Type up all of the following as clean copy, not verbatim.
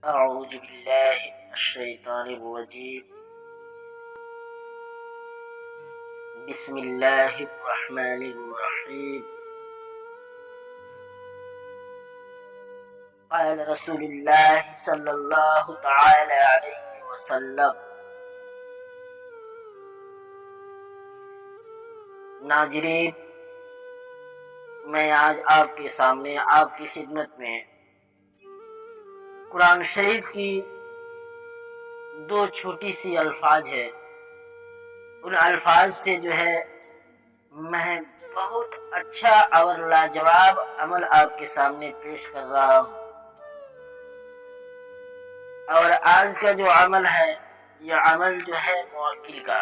أعوذ بالله من الشيطان الرجيم. بسم الله الرحمن الرحيم. قال رسول الله صلى الله تعالى عليه وسلم. ناظرین، میں آج آپ کے سامنے آپ کی خدمت میں قرآن شریف کی دو چھوٹی سی الفاظ ہے، ان الفاظ سے میں بہت اچھا اور لاجواب عمل آپ کے سامنے پیش کر رہا ہوں. اور آج کا جو عمل ہے یہ عمل موکل کا.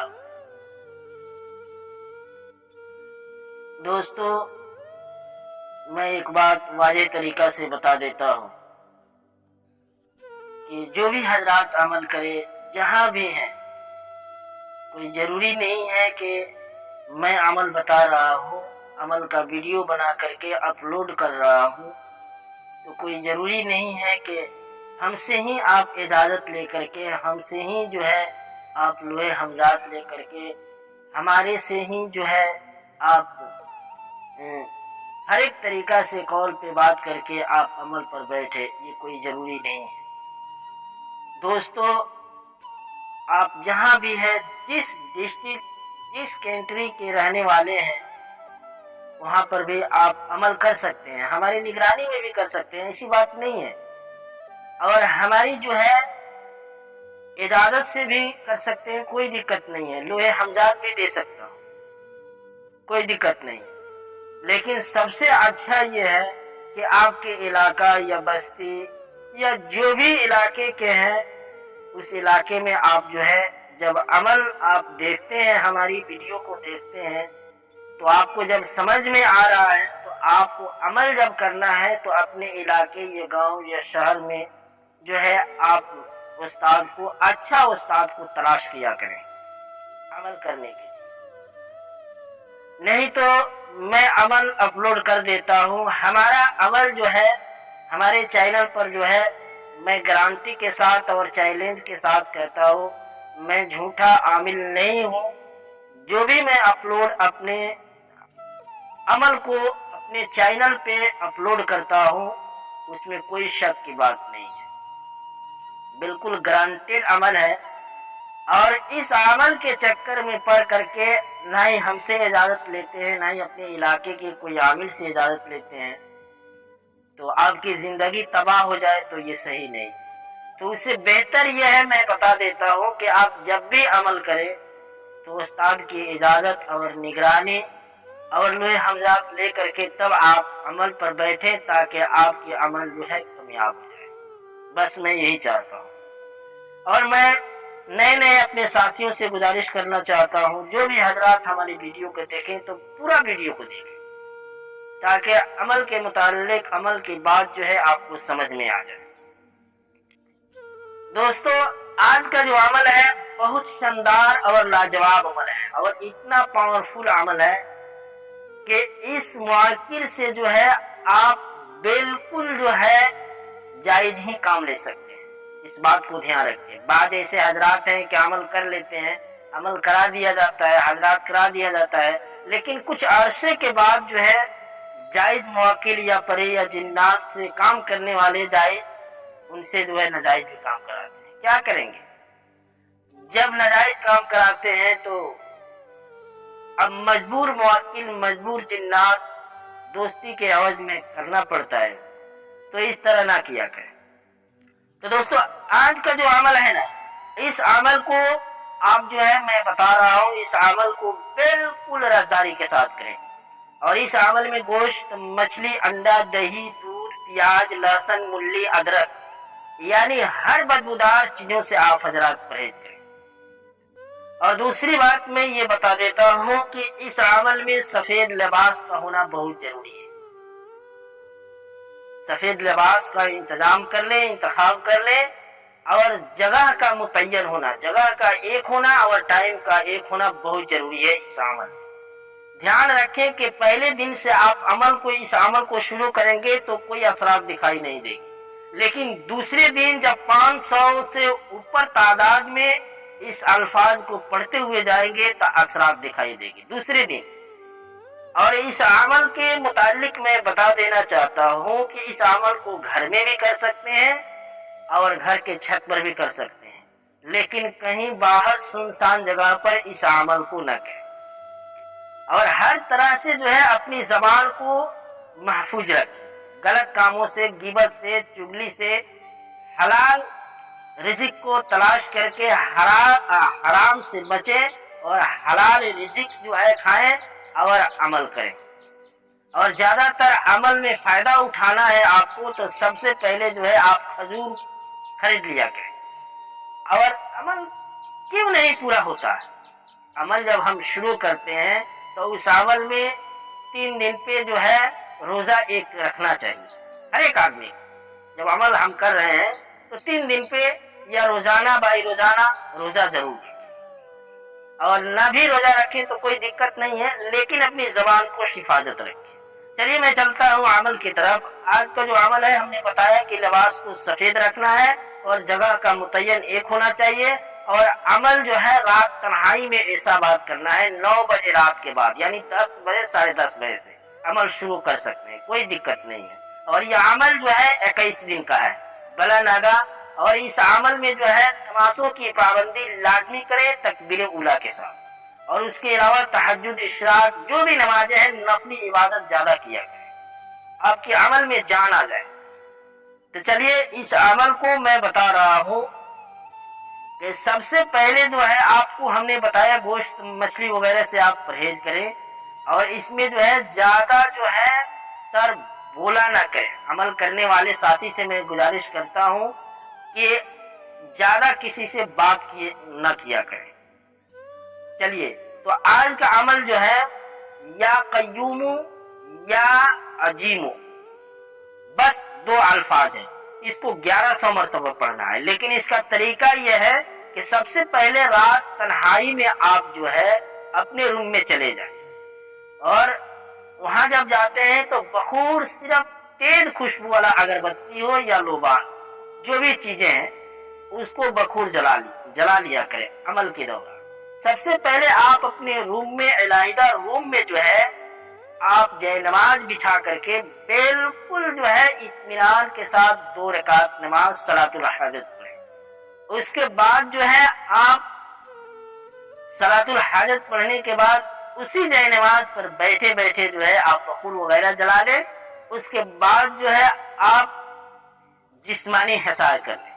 دوستو، میں ایک بات واضح طریقہ سے بتا دیتا ہوں کہ جو بھی حضرات عمل کرے جہاں بھی ہیں، کوئی ضروری نہیں ہے کہ میں عمل بتا رہا ہوں، عمل کا ویڈیو بنا کر کے اپلوڈ کر رہا ہوں، تو کوئی ضروری نہیں ہے کہ ہم سے ہی آپ اجازت لے کر کے، ہم سے ہی آپ لوہے حمزات لے کر کے، ہمارے سے ہی آپ ہر ایک طریقہ سے کال پہ بات کر کے آپ عمل پر بیٹھے. یہ کوئی ضروری نہیں ہے. دوستو، آپ جہاں بھی ہیں، جس ڈسٹرکٹ جس کنٹری کے رہنے والے ہیں، وہاں پر بھی آپ عمل کر سکتے ہیں، ہماری نگرانی میں بھی کر سکتے ہیں، ایسی بات نہیں ہے. اور ہماری اجازت سے بھی کر سکتے ہیں، کوئی دقت نہیں ہے. لوہے حمزات بھی دے سکتا ہوں، کوئی دقت نہیں. لیکن سب سے اچھا یہ ہے کہ آپ کے علاقہ یا بستی یا جو بھی علاقے کے ہیں، اس علاقے میں آپ جب عمل آپ دیکھتے ہیں، ہماری ویڈیو کو دیکھتے ہیں، تو آپ کو جب سمجھ میں آ رہا ہے تو آپ کو عمل جب کرنا ہے تو اپنے علاقے یا گاؤں یا شہر میں آپ استاد کو، اچھا استاد کو تلاش کیا کریں عمل کرنے کے. نہیں تو میں عمل اپلوڈ کر دیتا ہوں. ہمارا عمل ہمارے چینل پر میں گارنٹی کے ساتھ اور چیلنج کے ساتھ کہتا ہوں، میں جھوٹا عامل نہیں ہوں. جو بھی میں اپلوڈ اپنے عمل کو اپنے چینل پہ اپلوڈ کرتا ہوں، اس میں کوئی شک کی بات نہیں ہے، بالکل گارنٹیڈ عمل ہے. اور اس عمل کے چکر میں پڑ کر کے نہ ہی ہم سے اجازت لیتے ہیں، نہ ہی اپنے علاقے کے کوئی عامل سے اجازت لیتے ہیں، تو آپ کی زندگی تباہ ہو جائے تو یہ صحیح نہیں. تو اس سے بہتر یہ ہے، میں بتا دیتا ہوں کہ آپ جب بھی عمل کریں تو استاد کی اجازت اور نگرانی اور لوہے حمزات لے کر کے تب آپ عمل پر بیٹھیں، تاکہ آپ کی عمل کامیاب ہو جائے. بس میں یہی چاہتا ہوں. اور میں نئے اپنے ساتھیوں سے گزارش کرنا چاہتا ہوں، جو بھی حضرات ہماری ویڈیو کو دیکھیں تو پورا ویڈیو کو دیکھیں، تاکہ عمل کے متعلق عمل کی بات آپ کو سمجھ میں آ جائے. دوستو، آج کا جو عمل ہے بہت شاندار اور لاجواب عمل ہے، اور اتنا پاورفل عمل ہے کہ اس موکل سے آپ بالکل جائز ہی کام لے سکتے ہیں. اس بات کو دھیان رکھیں. بعض ایسے حضرات ہیں کہ عمل کر لیتے ہیں، عمل کرا دیا جاتا ہے، حضرات کرا دیا جاتا ہے، لیکن کچھ عرصے کے بعد جائز موکل یا پری یا جنات سے کام کرنے والے جائز ان سے ناجائز بھی کام کراتے ہیں. کیا کریں گے؟ جب ناجائز کام کراتے ہیں تو اب مجبور موکل، مجبور جنات دوستی کے عوض میں کرنا پڑتا ہے. تو اس طرح نہ کیا کریں. تو دوستو، آج کا جو عمل ہے نا، اس عمل کو آپ میں بتا رہا ہوں، اس عمل کو بالکل رازداری کے ساتھ کریں. اور اس عمل میں گوشت، مچھلی، انڈا، دہی، دودھ، پیاز، لہسن، مولی، ادرک، یعنی ہر بدبودار چیزوں سے آپ حضرات پرہیز کریں. اور دوسری بات میں یہ بتا دیتا ہوں کہ اس عمل میں سفید لباس کا ہونا بہت ضروری ہے. سفید لباس کا انتظام کر لیں، انتخاب کر لیں. اور جگہ کا متعین ہونا، جگہ کا ایک ہونا اور ٹائم کا ایک ہونا بہت ضروری ہے اس عمل میں. دھیان رکھیں کہ پہلے دن سے آپ اس عمل کو شروع کریں گے تو کوئی اثرات دکھائی نہیں دے گی، لیکن دوسرے دن جب 500 سے اوپر تعداد میں اس الفاظ کو پڑھتے ہوئے جائیں گے تو اثرات دکھائی دے گی دوسرے دن۔ اور اس عمل کے متعلق میں بتا دینا چاہتا ہوں کہ اس عمل کو گھر میں بھی کر سکتے ہیں اور گھر کے چھت پر بھی کر سکتے ہیں، لیکن کہیں باہر سنسان جگہ پر اس عمل کو نہ کریں، اور ہر طرح سے جو ہے اپنی زبان کو محفوظ رکھیں، غلط کاموں سے، غیبت سے، چگلی سے، حلال رزق کو تلاش کر کے حرام سے بچیں اور حلال رزق جو ہے کھائیں اور عمل کریں۔ اور زیادہ تر عمل میں فائدہ اٹھانا ہے آپ کو تو سب سے پہلے جو ہے آپ کھجور خرید لیا کریں۔ اور عمل کیوں نہیں پورا ہوتا ہے؟ عمل جب ہم شروع کرتے ہیں تو اس عمل میں 3 دن پہ جو ہے روزہ ایک رکھنا چاہیے ہر ایک آدمی۔ جب عمل ہم کر رہے ہیں تو 3 دن پہ یا روزانہ بائی روزانہ روزہ ضرور رکھیں، اور نہ بھی روزہ رکھیں تو کوئی دقت نہیں ہے، لیکن اپنی زبان کو حفاظت رکھیں۔ چلیے میں چلتا ہوں عمل کی طرف۔ آج کا جو عمل ہے ہم نے بتایا کہ لباس کو سفید رکھنا ہے اور جگہ کا متعین ایک ہونا چاہیے، اور عمل جو ہے رات تنہائی میں ایسا بات کرنا ہے 9 بجے رات کے بعد، یعنی 10 بجے 10:30 بجے سے عمل شروع کر سکتے ہیں، کوئی دقت نہیں ہے۔ اور یہ عمل جو ہے 21 دن کا ہے بلا ناگا، اور اس عمل میں جو ہے نمازوں کی پابندی لازمی کرے تکبیر اولیٰ کے ساتھ، اور اس کے علاوہ تہجد، اشراق، جو بھی نمازیں ہیں نفلی عبادت زیادہ کیا کریں، آپ کے عمل میں جان آ جائے۔ تو چلیے اس عمل کو میں بتا رہا ہوں کہ سب سے پہلے جو ہے آپ کو ہم نے بتایا گوشت مچھلی وغیرہ سے آپ پرہیز کریں، اور اس میں جو ہے زیادہ جو ہے تر بولا نہ کریں۔ عمل کرنے والے ساتھی سے میں گزارش کرتا ہوں کہ زیادہ کسی سے بات نہ کیا کریں۔ چلیے تو آج کا عمل جو ہے یا قیوم یا عجیم، بس 2 الفاظ ہیں، اس کو 1100 مرتبہ پڑھنا ہے، لیکن اس کا طریقہ یہ ہے کہ سب سے پہلے رات تنہائی میں آپ جو ہے اپنے روم میں چلے جائیں، اور وہاں جب جاتے ہیں تو بخور، صرف تیز خوشبو والا اگربتی ہو یا لوبان، جو بھی چیزیں ہیں اس کو بخور جلا لیا کریں عمل کے دوران۔ سب سے پہلے آپ اپنے روم میں، علیحدہ روم میں جو ہے آپ جے نماز بچھا کر کے بالکل جو ہے اطمینان کے ساتھ 2 رکعت نماز صلاۃ الحاجت پڑھیں۔ اس کے بعد جو ہے آپ صلاۃ الحاجت پڑھنے کے بعد اسی جے نماز پر بیٹھے بیٹھے جو ہے آپ بخور وغیرہ جلا لیں۔ اس کے بعد جو ہے آپ جسمانی حصار کر لیں۔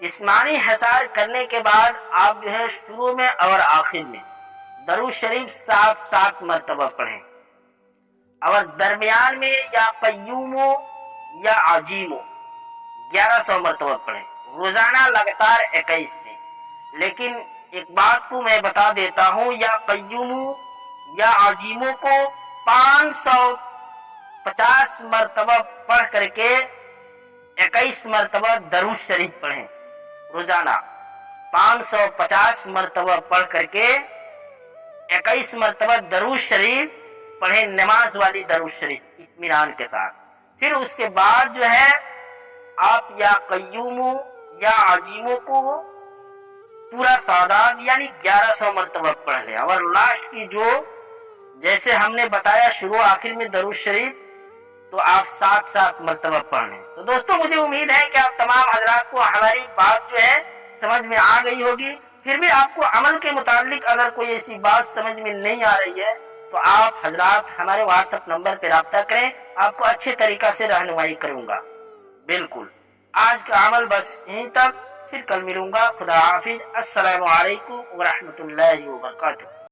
جسمانی حصار کرنے کے بعد آپ جو ہے شروع میں اور آخر میں درود شریف 7 مرتبہ پڑھیں، اور درمیان میں یا قیوم یا عجیم 1100 مرتبہ پڑھیں، روزانہ لگاتار 21 دن۔ لیکن ایک بات کو میں بتا دیتا ہوں، یا قیوم یا عجیموں کو 550 مرتبہ پڑھ کر کے 21 مرتبہ درود شریف پڑھیں، روزانہ 550 مرتبہ پڑھ کر کے 21 مرتبہ درود شریف پڑھیں، نماز والی درود شریف اطمینان کے ساتھ۔ پھر اس کے بعد جو ہے آپ یا قیوم یا عظیموں کو پورا تعداد یعنی 1100 مرتبہ پڑھ لیں، اور لاسٹ کی جو جیسے ہم نے بتایا شروع آخر میں درود شریف تو آپ 7 مرتبہ پڑھ لیں۔ تو دوستوں مجھے امید ہے کہ آپ تمام حضرات کو ہماری بات جو ہے سمجھ میں آ گئی ہوگی۔ پھر بھی آپ کو عمل کے متعلق اگر کوئی ایسی بات سمجھ میں نہیں آ رہی ہے تو آپ حضرات ہمارے واٹس ایپ نمبر پہ رابطہ کریں، آپ کو اچھے طریقہ سے رہنمائی کروں گا۔ بالکل آج کا عمل بس یہیں تک، پھر کل ملوں گا۔ خدا حافظ، السلام علیکم ورحمۃ اللہ وبرکاتہ۔